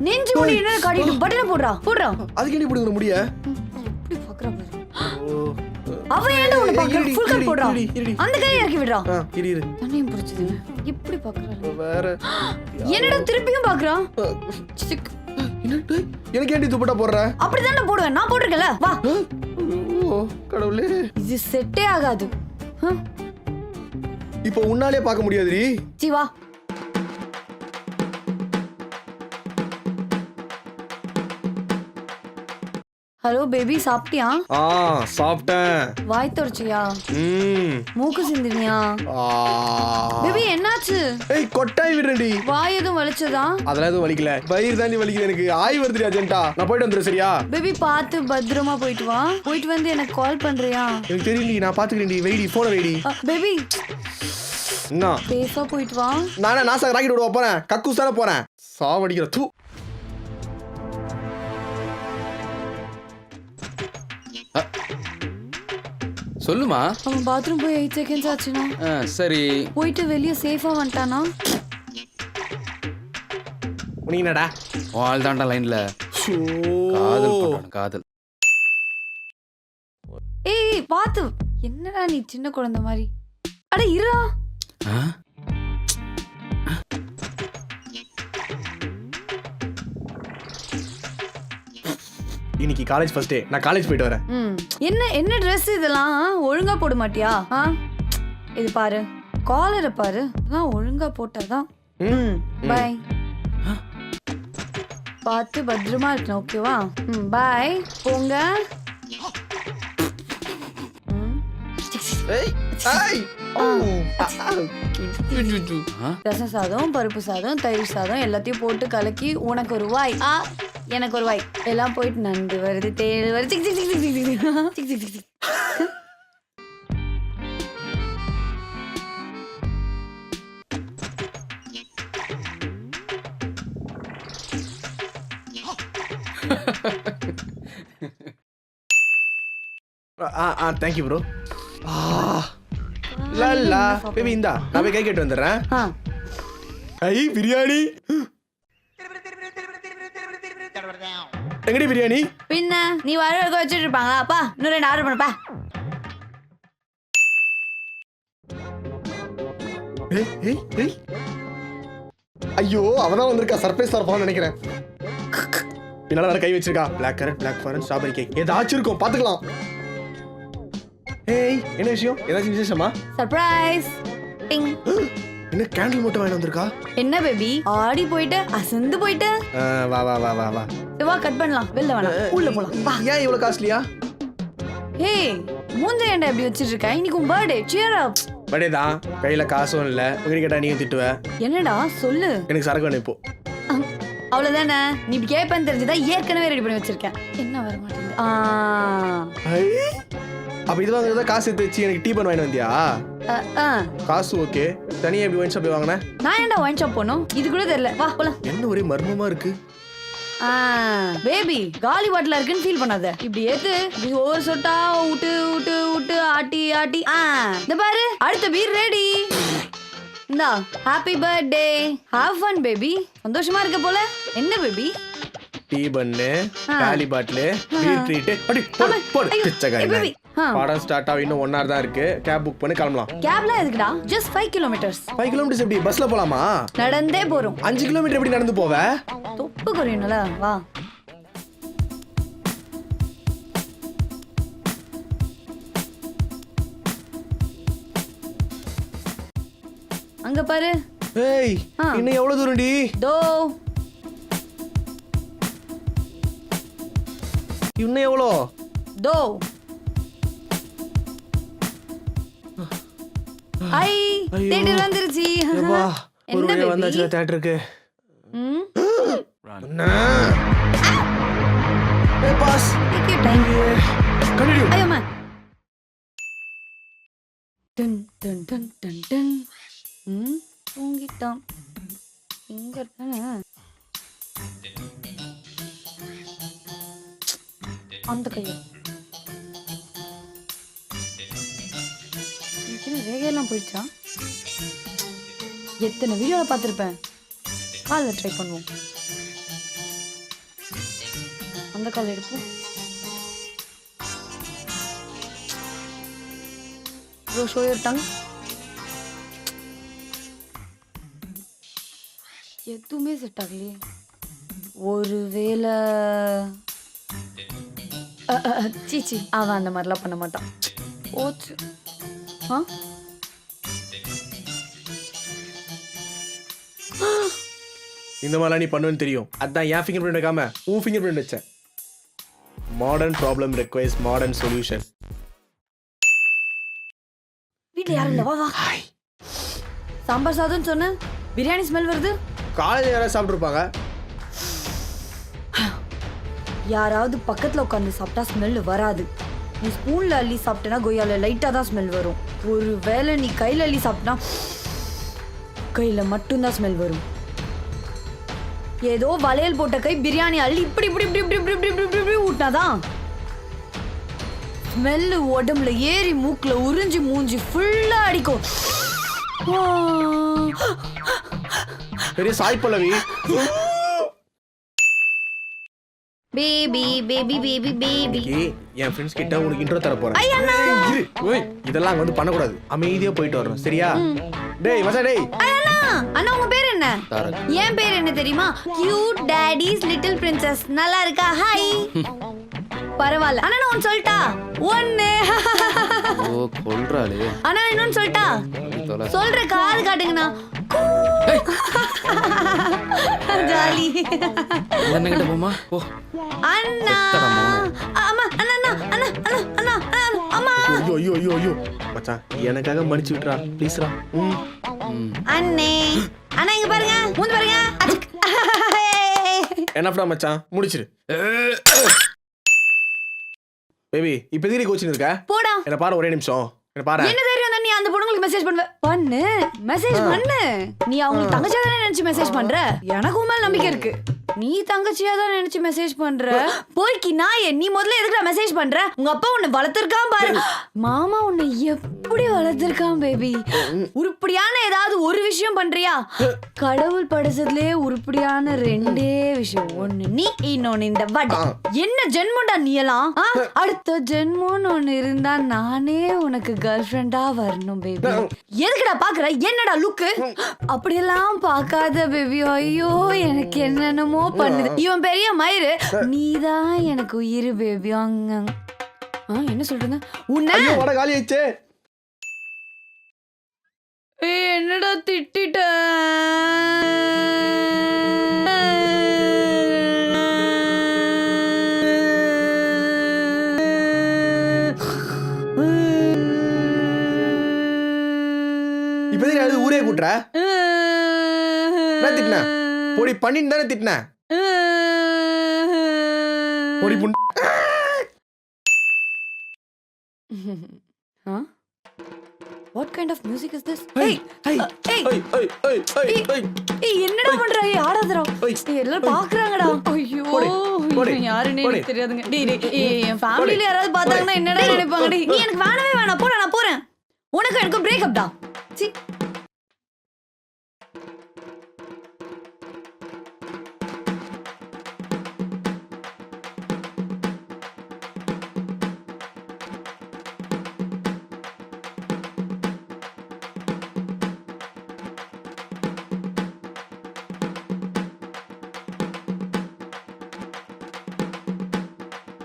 நெஞ்சு முடி என்ன காட்டிட்டு பட்டன போடுறா. அதுக்கு என்ன இப்படி முடிய? எப்படி பாக்குறா பாரு. அவ ஏன்டா உன்னை பாக்குறா? ஃபுல் கட் போடுறா. அந்த கையை இறக்கி விடுறா. இரு. தண்ணியும் புடிச்சது. எப்படி பாக்குறா? வேற என்னடா திருப்பியும் பாக்குறா? எனக்கு ஏன்டி துப்பட்டா போடுற? அப்படிதானே போடுவேன். நான் போட்டிருக்கல. வா. ஓ கடவுளே. இது செட்டே ஆகாது. இப்போ உன்னாலே பார்க்க முடியாதுடி. சி வா. ஹலோ பேபி, சாப்பிட்டியா? சாப்பிட்டேன். வாய் தொடச்சியா? மூக்கு சிந்தினியா? பேபி என்னாச்சு? ஏய் கொட்டாய் விடுறேன்டி. வாய் எதுவும் வலிச்சதா? அதெல்லாம் எதுவும் வலிக்கல. வயிறு தாண்டி வலிக்குது எனக்கு. ஆய் வருதுடி அர்ஜென்ட்டா. நான் போயிட்டு வந்துடுறேன் சரியா? பேபி பார்த்து பத்திரமா போயிட்டு வா. போயிட்டு வந்து எனக்கு கால் பண்றியா? எனக்கு தெரியும்டி, நான் பாத்துக்கிறேன்டி. வெயிடி, போன வெயிடி. பேபி என்ன? சேஃபா போயிட்டு வா. நானே நாசா ராக்கெட் விட போறேன். கக்கூஸ் தானே போறேன். சாவடிக்கிற தூ. சொல்லுமா. அவன் பாத்ரூம் போய் 8 செகண்ட்ஸ் ஆச்சுனா. சரி. போயிட்டு வெளிய சேஃபா வந்துட்டானா? நீ என்னடா? ஆல் தாண்டா லைன்ல. காதல் பண்றான் காதல். ஏய் பாத்து. என்னடா நீ சின்ன குழந்தை மாதிரி. அட இருடா. இன்னைக்கு காலேஜ் ஃபர்ஸ்ட் டே. நான் காலேஜ் போயிட்டு வரேன். என்ன Dress இதெல்லாம்? ஒழுங்கா போட மாட்டியா? இது பாரு. காலரை பாரு. அதான் ஒழுங்கா போட்டாதான். பை. பார்த்து பத்திரமா இருக்கணும். ஓகேவா? பை. போங்க. ரசம் சாதம், பருப்பு சாதம், தயிர் சாதம் எல்லாத்தையும் போட்டு கலக்கி உனக்கு ஒரு வாய், எனக்கு ஒரு வாய். எல்லாம் போயிட்டு நண்டு வருது, தேள் வருது. Thank you bro. லல்லா பேபி இந்தா, நான் போய் கை கட்டி வந்துடுறேன். ஐ பிரியாணி. எங்கடி பிரியாணி? பின்ன நீ வர வரைக்கும் வச்சுட்டு இருப்பாங்களா? அப்பா இன்னும் 2 ஆர்டர் பண்ணப்பா. ஐயோ அவதான் வந்திருக்கா. சர்ப்ரைஸ் தரப்பான்னு நினைக்கிறேன். பின்னால வேற கை வச்சிருக்கா. Black currant, black forest, strawberry cake ஏதாச்சும் இருக்கும், பாத்துக்கலாம். ஏய் என்ன விஷயம்? ஏதாச்சும் விசேஷமா? சர்ப்ரைஸ். டிங். என்ன கேண்டில் மட்டும் வாங்கி வந்திருக்கா? என்ன பேபி ஆடி போயிட்டு அசந்து போயிட்டு? வா வா வா வா வா. வா கட் பண்ணலாம். வெளில வேணாம், உள்ள போலாம். வா. ஏன் இவ்வளவு காஸ்ட்லியா? ஹே மூஞ்ச ஏன்டா இப்படி வச்சிட்டு இருக்க? இன்னைக்கு உன் பர்த்டே. சியர் அப். பர்த்டே தான். கையில காசும் இல்ல. உங்க கேட்டா நீங்க திட்டுவ. என்னடா சொல்லு. எனக்கு சரக்கு வேணும் இப்போ. அவ்வளவுதானே. நீ இப்படி கேட்பேன்னு தெரிஞ்சுதா ஏற்கனவே ரெடி பண்ணி வச்சிருக்கேன். என்ன வர மாட்டேங்குது. அப்ப இது வாங்குறதா காசு எடுத்து வச்சு எனக்கு டீ பண்ண வாங்கி வந்தியா? காசு ஓகே. தனியா எப்படி ஒயின் ஷாப் வாங்கின? நான் ஏன்டா ஒயின் ஷாப் போனோம்? இது கூட தெரியல. வா போலாம். என்ன ஒரே மர்மமா இருக்கு. பேபி காலி பாட்டில் இருக்குன்னு ஃபீல் பண்ணாத. இப்படி ஏத்து இப்படி ஒவ்வொரு சொட்டா விட்டு விட்டு விட்டு ஆட்டி ஆட்டி. இந்த பாரு அடுத்த பீர் ரெடி. இந்தா happy birthday. Have fun baby. சந்தோஷமா இருக்க போல. என்ன பேபி? டீ பண்ணு, காலி பாட்டில், பீர் ட்ரீட். அடி போடு போடு. பிச்சைக்காரி. படம் ஸ்டார்ட் ஆக இன்னும் 1 hour தான் இருக்கு. கேப் புக் பண்ணி கிளம்பலாம். கேப்ல எதுக்குடா? just 5 kilometers. 5 kilometers எப்படி பஸ்ல போலாமா? நடந்தே போறோம். 5 kilometer எப்படி நடந்து போவ? தொப்பு குறையணும்ல. வா. அங்க பாரு. ஏய் இன்னும் எவ்வளவு தூரம்டி? தோ. இன்னும் எவ்வளோ? தோ. ஐ தியேட்டர் வந்துருச்சு. ஒரு வழியா வந்தாச்சு தியேட்டருக்கு. ஏய் boss. Take you time. Continue. ஐயம்மா. டன் டன் டன் டன் டன். தூங்கிட்டான். இங்க இருக்கானே. அந்த கையை ரேகையெல்லாம் போயிடுச்சா? எத்தனை வீடியோவில் பார்த்துருப்பேன். காலில் ட்ரை பண்ணுவோம். அந்த கால் எடுப்போம். Bro show your tongue. எதுவுமே செட் ஆகலையே. ஒருவேளை சீச்சி அவன் அந்த மாதிரிலாம் பண்ண மாட்டான். ஓச்சு. ஆ இந்த மாதிரிலாம் நீ பண்ணுவேன்னு தெரியும். அதான் என் ஃபிங்கர் பிரிண்ட் வைக்காம உன் ஃபிங்கர் பிரிண்ட் வச்சேன். Modern problem requires modern solution. வீட்டில் யாரும் இல்லை. வா வா. சாம்பார் சாதம்னு சொன்னேன். பிரியாணி ஸ்மெல் வருது. காலையில் யாராவது சாப்பிட்ருப்பாங்க. யாராவது பக்கத்தில் உட்காந்து சாப்பிட்டா ஸ்மெல் வராது. நீ ஸ்பூனில் அள்ளி சாப்பிட்டேன்னா கொய்யால லைட்டாக தான் ஸ்மெல் வரும். ஒரு வேளை நீ கையில் அள்ளி சாப்பிட்டா கையில் மட்டும்தான் ஸ்மெல் வரும். ஏதோ வளையல் போட்ட கை பிரியாணி அள்ளி இப்படி இப்படி இப்படி இப்படி இப்படி இப்படி இப்படி இப்படி ஊட்டினாதான் ஸ்மெல்லு உடம்புல ஏறி மூக்குல உறிஞ்சி மூஞ்சி ஃபுல்லா அடிக்கும். பெரிய Sai Pallavi. Baby baby baby baby. என் ஃப்ரெண்ட்ஸ் கிட்ட உனக்கு இன்ட்ரோ தர போறேன். இதெல்லாம் வந்து பண்ணக்கூடாது. அமைதியா போயிட்டு வரோம் சரியா? டேய் மச்சா டேய். அண்ணா உங்க பேர் என்ன? என் பேர் என்ன தெரியுமா? Cute toadies little princess. நல்லா இருக்கா? ஹாய். பரவாயில்ல. அண்ணா ஒன்னு சொல்லிட்டா? ஒன்னு. ஓ கொல்றாளே. அண்ணா இன்னொன்னு சொல்லிட்டா? சொல்ற காது காட்டுங்கண்ணா. ஜாலி. என்ன கிட்ட போமா? ஓ அண்ணா. அம்மா அண்ணா அண்ணா அண்ணா அண்ணா அண்ணா அம்மா. ஐயோ ஐயோ ஐயோ ஐயோ மச்சான் எனக்காக மன்னிச்சு விட்டுறா ப்ளீஸ்ரா. அண்ணே அண்ணா இங்க பாருங்க. மூஞ்சி பாருங்க. என்னடா மச்சான் முடிச்சிரு. பேபி இப்போ எதுக்கு கோச்சிங் இருக்க? போடா. என்ன பாரு ஒரே நிமிஷம். என்ன பாரு. என்ன தெரியும் நீ அந்த பொண்ணுங்களுக்கு மெசேஜ் பண்ணுவ? பண்ணு. மெசேஜ் பண்ணு. நீ அவங்களுக்கு தங்கச்சியா தானே நினைச்சு மெசேஜ் பண்ற. எனக்கு மேல நம்பிக்கை இருக்கு. நீ தங்கச்சியா தான் நினைச்சு மெசேஜ் பண்ற. போய்க்கி நாயே நீ முதல்ல எதுக்குடா மெசேஜ் பண்ற? உங்க அப்பா உன்னை வளர்த்திருக்கான் பாரு. மாமா உன்னை எப்படி வளர்த்திருக்கான் பேபி. உருப்படியான ஏதாவது ஒரு விஷயம் பண்றியா? கடவுள் படைச்சதுலயே உருப்படியான ரெண்டே விஷயம். ஒண்ணு நீ, இன்னொன்னு இந்த வடை. என்ன ஜென்மோண்டா நீ எல்லாம்? அடுத்த ஜென்மோன்னு ஒண்ணு இருந்தா நானே உனக்கு கேர்ள் ஃப்ரெண்டா வரணும் பேபி. எதுக்குடா பாக்குற? என்னடா லுக்கு? அப்படியெல்லாம் பார்க்காத பேபி. ஐயோ எனக்கு என்னென்னமோ பண்ணுது. இவன் பெரிய மயிறு. நீதான் எனக்கு உயிர் பேபி. என்ன சொல்றீங்க? உன்ன காலி ஆயிடுச்சு. என்னடா திட்டிட்ட? இப்ப ஊரே கூட்டுற திட்டின பொடி பண்ணின்னு தானே திட்டின பொடி புண். What kind of music is this? Hey, hey, hey, என்னடா பண்ற? ஆடாதடா. எல்லாரும் பாக்குறாங்கடா. ஐயோ யாருன்னே எனக்கு தெரியாதுங்க. டேய் என் ஃபேமிலில யாராவது பார்த்தாங்கன்னா என்னடா நினைப்பாங்க? நீ எனக்கு வேணவே வேணாம். போடா நான் போறேன். உனக்கு எனக்கு பிரேக்கப் டா. சீ